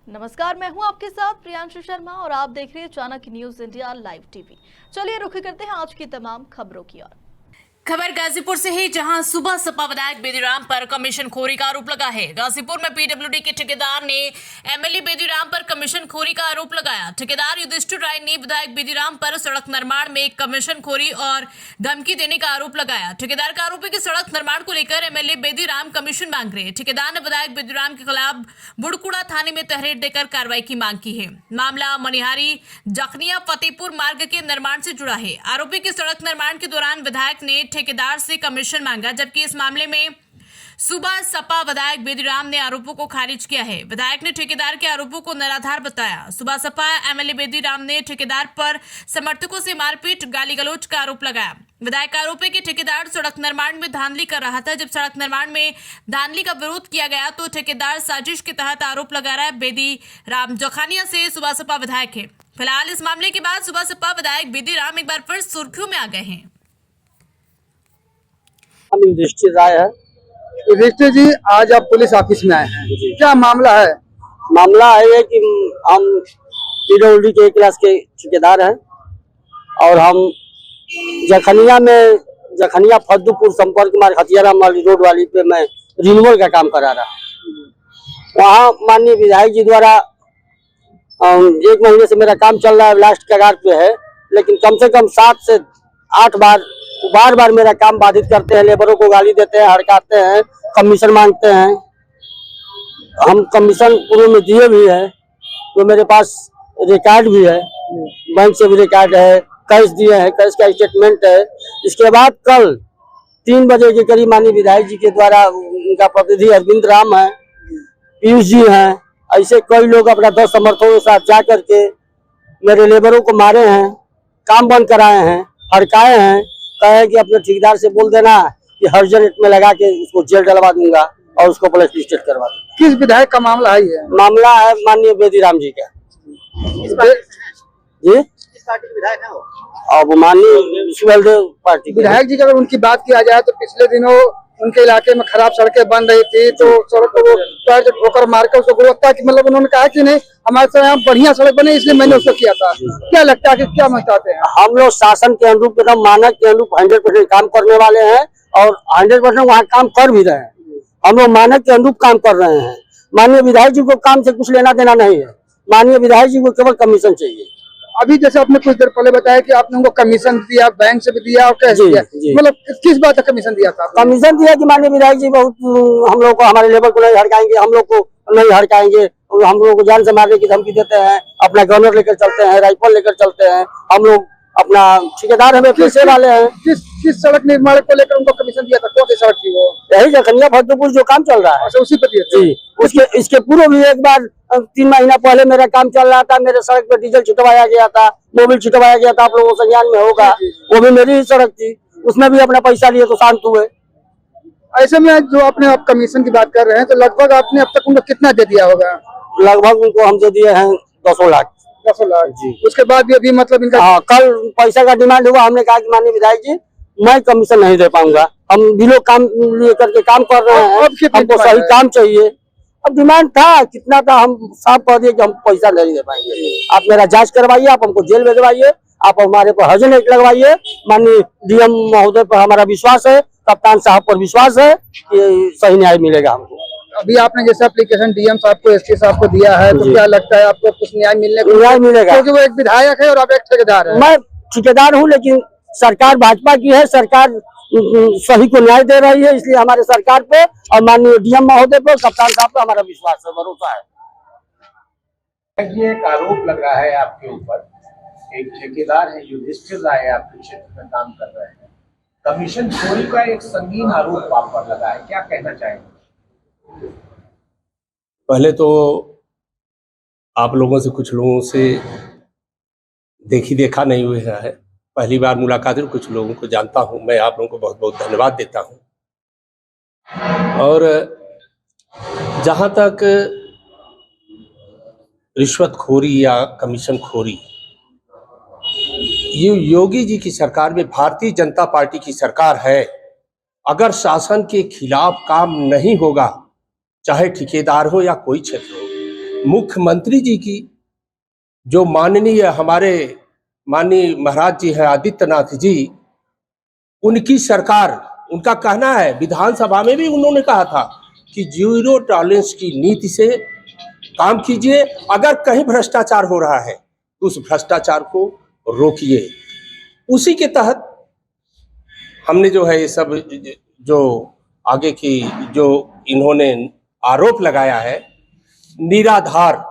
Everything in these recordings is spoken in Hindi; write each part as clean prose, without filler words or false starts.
नमस्कार, मैं हूं आपके साथ प्रियांशु शर्मा और आप देख रहे हैं Chanakya news India live TV. चलिए रुख करते हैं आज की तमाम खबरों की ओर। खबर गाजीपुर से है, जहां सुबह सपा विधायक बेदीराम पर कमीशन खोरी का आरोप लगा है। गाजीपुर में पीडब्ल्यूडी के ठेकेदार ने एमएलए बेदीराम पर कमीशन खोरी का आरोप लगाया। ठेकेदार युधिष्ठिर राय ने विधायक बेदीराम पर सड़क निर्माण में कमीशन खोरी और धमकी देने का आरोप लगाया। ठेकेदार का आरोप है कि सड़क निर्माण को लेकर एमएलए बेदीराम कमीशन मांग रहे। ठेकेदार ने विधायक बेदीराम के खिलाफ बुड़कुड़ा थाने में तहरीर देकर कार्रवाई की मांग की है। मामला मनिहारी जखनिया फतेहपुर मार्ग के निर्माण से जुड़ा है। आरोपी की सड़क निर्माण के दौरान विधायक ने ठेकेदार से कमीशन मांगा, जबकि इस मामले में सुबह सपा विधायक बेदीराम ने आरोपों को खारिज किया है। विधायक ने ठेकेदार के आरोपों को निराधार बताया। सुबह सपा एमएलए बेदीराम ने ठेकेदार पर समर्थकों से मारपीट गाली गलौज का आरोप लगाया। विधायक का आरोप है कि ठेकेदार सड़क निर्माण में धांधली कर रहा था। जब सड़क निर्माण में धांधली का विरोध किया गया तो ठेकेदार साजिश के तहत आरोप लगा रहा है। बेदीराम जखानिया से सुबह सपा विधायक है। फिलहाल इस मामले के बाद सुबह सपा विधायक बेदीराम एक बार फिर सुर्खियों में आ गए हैं। युधिष्ठिर राय है। युधिष्ठिर जी, आज आप पुलिस ऑफिस में आए हैं, क्या मामला है? मामला है कि हम पीडब्ल्यूडी के क्लास के ठेकेदार हैं और हम जखनिया फद्दूपुर संपर्क मार्ग हथियाराम वाली रोड वाली पे मैं रिन्यूअल का काम करा रहा। वहाँ माननीय विधायक जी द्वारा 1 महीने से मेरा काम चल रहा है, लास्ट कगार पे है, लेकिन कम से कम 7 से 8 बार मेरा काम बाधित करते हैं। लेबरों को गाली देते हैं, हड़काते हैं, कमीशन मांगते हैं। हम कमीशन पूर्व में दिए भी है, तो मेरे पास रिकॉर्ड भी है, बैंक से भी रिकॉर्ड है, कैश दिए हैं, कैश का स्टेटमेंट है। इसके बाद कल 3 बजे के करीब माननीय विधायक जी के द्वारा, उनका प्रतिनिधि अरविंद राम है, पीयूष जी हैं, ऐसे कई लोग अपना 10 समर्थकों के साथ जा करके मेरे लेबरों को मारे हैं, काम बंद कराए हैं, हड़काए हैं। कहे कि अपने ठेकेदार से बोल देना कि हर्जन रेट में लगा के उसको जेल डलवा दूंगा और उसको पुलिस लिस्टेड करवा दूंगा। किस विधायक का मामला है ये? मामला है माननीय बेदीराम जी का। जी, किस पार्टी के विधायक हैं वो? अब माननीय सुहेलदेव पार्टी के विधायक जी की अगर उनकी बात किया जाए तो पिछले दिनों उनके इलाके में खराब सड़कें बन रही थी, तो सड़क को वो पैर से ठोकर मारकर उसको गुणवत्ता की, मतलब उन्होंने कहा कि नहीं हमारे से यहाँ बढ़िया सड़क बने, इसलिए मैंने उसको किया था। क्या लगता है कि क्या चाहते हैं? हम लोग शासन के अनुरूप, एकदम मानक के अनुरूप 100% काम करने वाले हैं और 100% वहाँ काम कर भी रहे हैं। हम लोग मानक के अनुरूप काम कर रहे हैं। माननीय विधायक जी को काम से कुछ लेना देना नहीं है। माननीय विधायक जी को केवल कमीशन चाहिए। अभी जैसे आपने कुछ देर पहले बताया कि आपने उनको कमीशन दिया, बैंक से भी दिया और कैश दिया, मतलब किस बात का कमीशन दिया था? कमीशन दिया कि माननीय विधायक जी बहुत हम लोग को, हमारे लेबर को नहीं हड़काएंगे, हम लोग को नहीं हड़काएंगे, हम लोग को जान से मारने की धमकी देते हैं, अपना गनर लेकर चलते हैं, राइफल लेकर चलते हैं। हम लोग अपना ठेकेदार हमें पैसे वाले हैं। किस सड़क निर्माण को लेकर उनको कमीशन दिया था? कौन सी सड़क थी वो? यही जखनिया फद्दूपुर जो काम चल रहा है। अच्छा, उसी पे दिया था। जी, इसके पूर्व भी एक बार 3 महीना पहले मेरा काम चल रहा था। मेरे सड़क पे डीजल छिटवाया गया था, मोबिल छिटवाया गया था, आप लोगों को संज्ञान में होगा। वो भी मेरी ही सड़क थी, उसमें भी अपना पैसा लिए तो शांत हुए। ऐसे में जो आपने आप कमीशन की बात कर रहे हैं, तो लगभग आपने अब तक उनको कितना दे दिया होगा? लगभग उनको हम दे दिए हैं 10 लाख। 10 लाख जी। उसके बाद भी अभी मतलब इनका? हाँ, कल पैसा का डिमांड हुआ। हमने कहा कि माननीय विधायक जी मैं कमीशन नहीं दे पाऊंगा, हम भी लोग काम लेकर के काम कर रहे हैं, हमको सही काम चाहिए। अब डिमांड था, कितना था हम साफ कह दिए कि हम पैसा नहीं दे पाएंगे। आप मेरा जांच करवाइए, आप हमको जेल भेजवाइए, आप हमारे पर हर्जन रेट लगवाइए। माननीय डीएम महोदय पर हमारा विश्वास है, कप्तान साहब पर विश्वास है कि सही न्याय मिलेगा हमको। अभी आपने जैसे एप्लीकेशन डीएम साहब को, एसपी साहब को दिया है, तो क्या लगता है आपको कुछ न्याय मिलने को? न्याय मिलेगा, क्योंकि वो एक विधायक है और आप एक ठेकेदार है। मैं ठेकेदार हूँ, लेकिन सरकार भाजपा की है, सरकार सही को न्याय दे रही है, इसलिए हमारे सरकार पे और माननीय डीएम महोदय पे, कप्तान साहब पे हमारा विश्वास है, भरोसा है। ये एक आरोप लग रहा है आपके ऊपर, एक ठेकेदार है युधिष्ठिर राय, आपके क्षेत्र में काम कर रहे हैं, कमीशन खोरी का एक संगीन आरोप आप पर लगा है, क्या कहना चाहेंगे? पहले तो आप लोगों से, कुछ लोगों से देखा नहीं हुआ है, पहली बार मुलाकात है, कुछ लोगों को जानता हूं। मैं आप लोगों को बहुत बहुत धन्यवाद देता हूं। और जहां तक रिश्वतखोरी या कमीशन खोरी, ये योगी जी की सरकार में, भारतीय जनता पार्टी की सरकार है। अगर शासन के खिलाफ काम नहीं होगा, चाहे ठेकेदार हो या कोई क्षेत्र हो, मुख्यमंत्री जी की जो माननीय महाराज जी हैं आदित्यनाथ जी, उनकी सरकार, उनका कहना है, विधानसभा में भी उन्होंने कहा था कि जीरो टॉलरेंस की नीति से काम कीजिए, अगर कहीं भ्रष्टाचार हो रहा है तो उस भ्रष्टाचार को रोकिए। उसी के तहत हमने जो है ये सब जो आगे की जो इन्होंने आरोप लगाया है, निराधार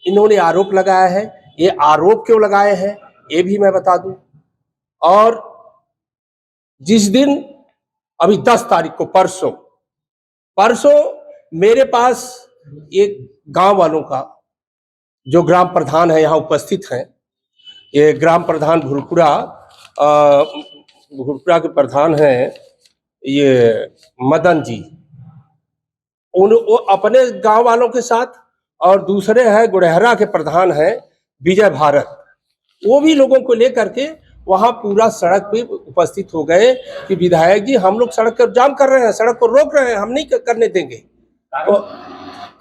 इन्होंने आरोप लगाया है। ये आरोप क्यों लगाए हैं ये भी मैं बता दूं। और जिस दिन अभी 10 तारीख को परसों मेरे पास एक गांव वालों का जो ग्राम प्रधान है यहाँ उपस्थित हैं, ये ग्राम प्रधान भुरपुरा के प्रधान हैं ये मदन जी, वो अपने गांव वालों के साथ, और दूसरे हैं गुड़हरा के प्रधान हैं विजय भारत, वो भी लोगों को लेकर के वहां पूरा सड़क पे उपस्थित हो गए कि विधायक जी हम लोग सड़क को जाम कर रहे हैं, सड़क को रोक रहे हैं, हम नहीं करने देंगे। तो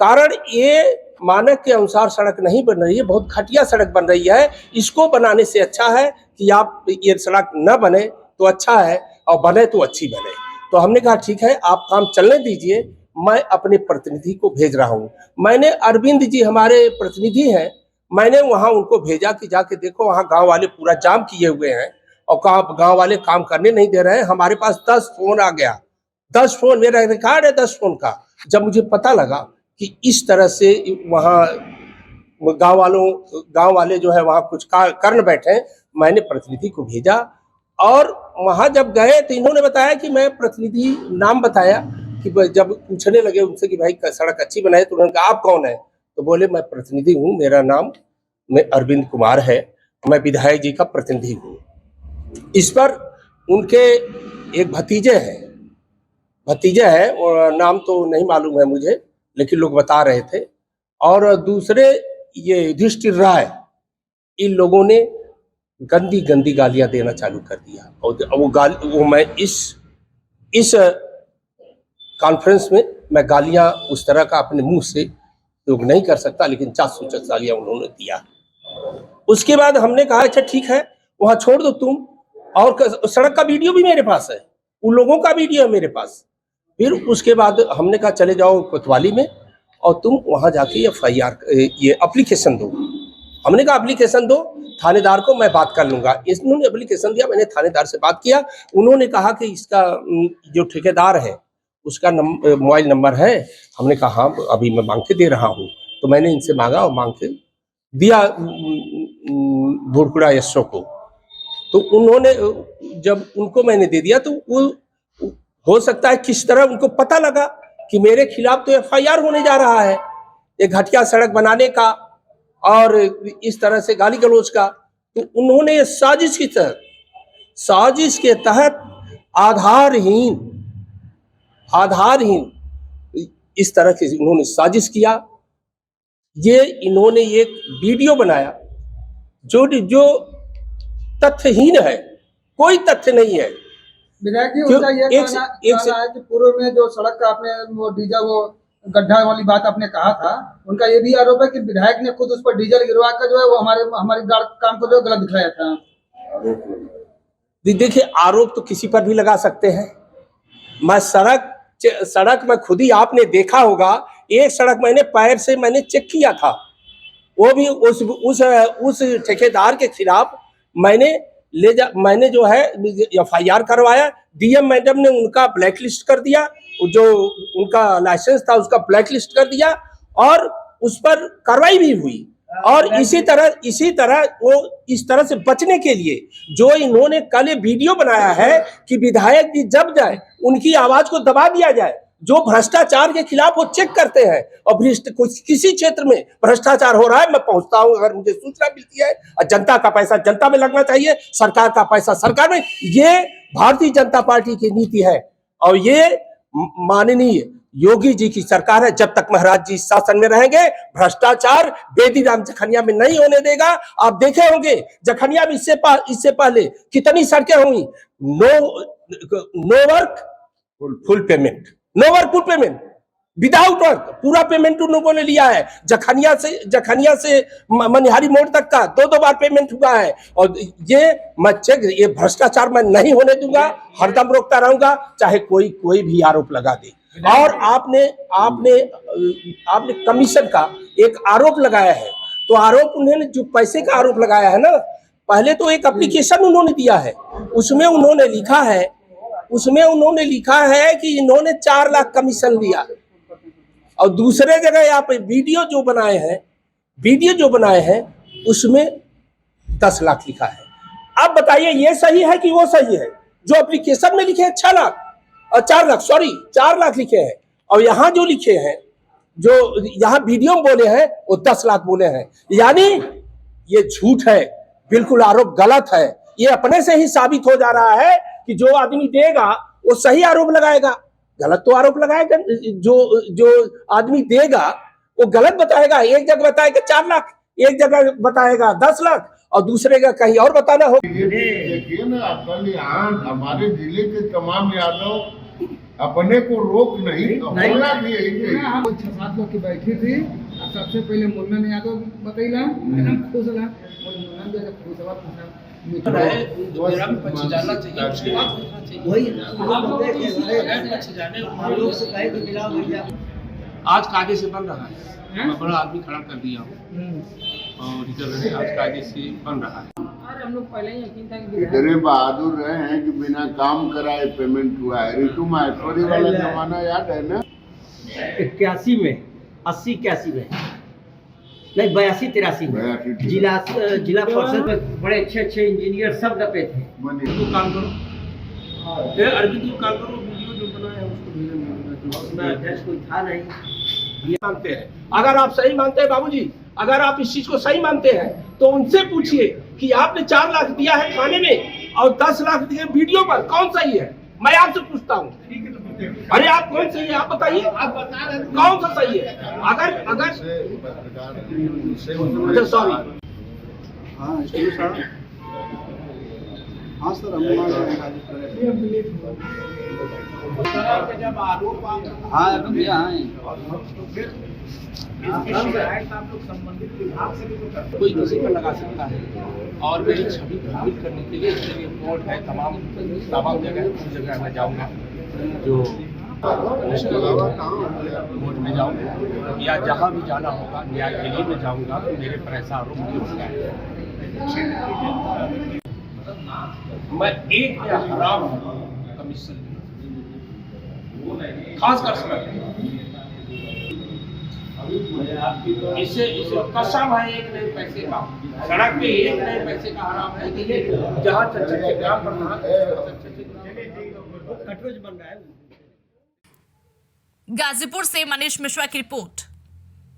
कारण ये मानक के अनुसार सड़क नहीं बन रही है, बहुत घटिया सड़क बन रही है। इसको बनाने से अच्छा है कि आप ये सड़क न बने तो अच्छा है, और बने तो अच्छी बने। तो हमने कहा ठीक है, आप काम चलने दीजिए, मैं अपने प्रतिनिधि को भेज रहा हूँ। मैंने अरविंद जी हमारे प्रतिनिधि हैं, मैंने वहां उनको भेजा कि जाके देखो वहां गांव वाले पूरा जाम किए हुए हैं और गांव वाले काम करने नहीं दे रहे हैं। हमारे पास 10 फोन आ गया, 10 फोन, मेरा रिकॉर्ड है 10 फोन का। जब मुझे पता लगा कि इस तरह से वहां गांव वाले जो है वहां कुछ करने बैठे, मैंने प्रतिनिधि को भेजा। और वहां जब गए तो इन्होंने बताया कि मैं प्रतिनिधि नाम बताया कि जब पूछने लगे उनसे कि भाई सड़क अच्छी बनाए, तो उन्होंने कहा आप कौन है? तो बोले मैं प्रतिनिधि हूँ, मेरा नाम अरविंद कुमार है, मैं विधायक जी का प्रतिनिधि हूँ। इस पर उनके एक भतीजे हैं, और नाम तो नहीं मालूम है मुझे, लेकिन लोग बता रहे थे। और दूसरे ये युधिष्ठिर राय, इन लोगों ने गंदी गालियां देना चालू कर दिया। और वो मैं इस कॉन्फ्रेंस में मैं गालियां उस तरह का अपने मुंह से उपयोग नहीं कर सकता, लेकिन 400 गालियां उन्होंने दिया। उसके बाद हमने कहा अच्छा ठीक है, वहां छोड़ दो तुम, और सड़क का वीडियो भी मेरे पास है, उन लोगों का वीडियो है मेरे पास। फिर उसके बाद हमने कहा चले जाओ कोतवाली में और तुम वहां जाके FIR ये एप्लीकेशन दो। हमने कहा एप्लीकेशन दो, थानेदार को मैं बात कर लूंगा। इन्होंने एप्लीकेशन दिया, मैंने थानेदार से बात किया। उन्होंने कहा कि इसका जो ठेकेदार है उसका मोबाइल नंबर है। हमने कहा हाँ अभी मैं मांग के दे रहा हूँ। तो मैंने इनसे मांगा और मांग के दिया भुरपुरा SO को। तो उन्होंने जब उनको मैंने दे दिया तो वो हो सकता है किस तरह उनको पता लगा कि मेरे खिलाफ तो FIR होने जा रहा है, एक घटिया सड़क बनाने का और इस तरह से गाली गलौज का। तो उन्होंने साजिश के तहत आधारहीन इस तरह की उन्होंने साजिश किया। इन्होंने एक वीडियो बनाया जो तथ्यहीन है, कोई तथ्य नहीं है। विधायक जी उनका ये कहना है कि पूर्व में जो सड़क का आपने वो गड्ढा वाली बात आपने कहा था, उनका ये भी आरोप है कि विधायक ने खुद उस पर डीजल गिरवा कर जो है वो हमारी काम को जो गलत दिखाया था। देखिए आरोप तो किसी पर भी लगा सकते हैं। मैं सड़क में खुद ही आपने देखा होगा, एक सड़क मैंने पैर से मैंने चेक किया था, वो भी उस ठेकेदार के खिलाफ मैंने जो है FIR करवाया। DM मैडम ने उनका ब्लैक लिस्ट कर दिया, जो उनका लाइसेंस था उसका ब्लैक लिस्ट कर दिया और उस पर कार्रवाई भी हुई। और इसी तरह वो इस तरह से बचने के लिए जो इन्होंने कल वीडियो बनाया है कि विधायक जी जब जाए उनकी आवाज को दबा दिया जाए, जो भ्रष्टाचार के खिलाफ वो चेक करते हैं। और किसी क्षेत्र में भ्रष्टाचार हो रहा है, मैं पहुंचता हूं, अगर मुझे सूचना मिलती है। और जनता का पैसा जनता में लगना चाहिए, सरकार का पैसा सरकार में। ये भारतीय जनता पार्टी की नीति है और ये माननीय योगी जी की सरकार है। जब तक महाराज जी शासन में रहेंगे, भ्रष्टाचार बेदीराम जखनिया में नहीं होने देगा। आप देखे होंगे जखनिया में इससे पहले कितनी सड़कें हुई, no work full payment. Without work पूरा पेमेंट उन लोगों ने लिया है। जखनिया से मनिहारी मोड़ तक का 2-2 बार पेमेंट हुआ है। और ये भ्रष्टाचार मैं नहीं होने दूंगा, हरदम रोकता रहूंगा, चाहे कोई भी आरोप लगा दे। और आपने कमीशन का एक आरोप लगाया है, तो आरोप उन्होंने जो पैसे का आरोप लगाया है ना, पहले तो एक एप्लीकेशन उन्होंने दिया है, उसमें उन्होंने लिखा है कि इन्होंने 4 लाख कमीशन लिया। और दूसरे जगह आप वीडियो जो बनाए हैं उसमें 10 लाख लिखा है। अब बताइए ये सही है कि वो सही है? जो एप्लीकेशन में लिखे हैं 6 लाख और 4 लाख लिखे हैं, और यहाँ जो लिखे हैं, जो यहाँ वीडियो में बोले हैं वो 10 लाख बोले हैं। यानी ये झूठ है, बिल्कुल आरोप गलत है। ये अपने से ही साबित हो जा रहा है कि जो आदमी देगा वो सही आरोप लगाएगा, गलत तो आरोप लगाएगा। जो आदमी देगा वो गलत बताएगा। एक जगह बताएगा 4 लाख, एक जगह बताएगा 10 लाख, और दूसरे का कहीं और बताना हो। देखिए ना, कल यहाँ हमारे जिले के तमाम यादव अपने को रोक नहीं बोलना भी यही। 6-7 लोग की बैठी थी, सबसे पहले मुन्ना यादव बतैला, एकदम खुश रहा, मुन्ना भी खुश हुआ, आज कायदे से बन रहा है। मैं बड़ा आदमी खड़ा कर दिया हूँ और इधर आज कायदे से बन रहा है। हम लोग पहले ही यकीन था कि इतने बहादुर रहे हैं कि बिना काम कराए पेमेंट हुआ है। ऋतु माहेश्वरी वाला जमाना याद है ना? 81 में 80-81 में नहीं 82-83 में जिला परिषद में बड़े अच्छे इंजीनियर सब डपे थे। तो काम करो, अरबी तो काम करो, वीडियो जो बनाया है उसको उसमें अध्यक्ष कोई था नहीं। ये मानते हैं, अगर आप सही मानते हैं बाबूजी, अगर आप इस चीज को सही मानते हैं तो उनसे पूछिए कि आपने 4 लाख दिया है खाने में और 10 लाख दिए वीडियो पर, कौन सही है? मैं आपसे पूछता हूँ। अरे आप कौन सही है, आप बताइए, आप बता रहे कौन सा सही है? अगर सॉरी, हाँ सर, जब आरोप आप लोग संबंधित विभाग से भी तो करते हैं। कोई किसी पर लगा सकता है, और मेरी छवि प्रभावित करने के लिए इसके लिए कोर्ट है, तमाम जगह उस जगह मैं जाऊँगा, जो उसके अलावा कोर्ट में जाऊँगा या जहाँ भी जाना होगा न्याय के लिए मैं जाऊँगा। मेरे पर ऐसा आरोप नहीं होगा। मैं एक या हराम हूँ कमीशन, खासकर समय इसे कसम है 1 नए पैसे का, सड़क पे 1 नए पैसे का हराम है कि जहाँ ग्राम प्रधान कटरोज बन रहा है। गाजीपुर से मनीष मिश्रा की रिपोर्ट।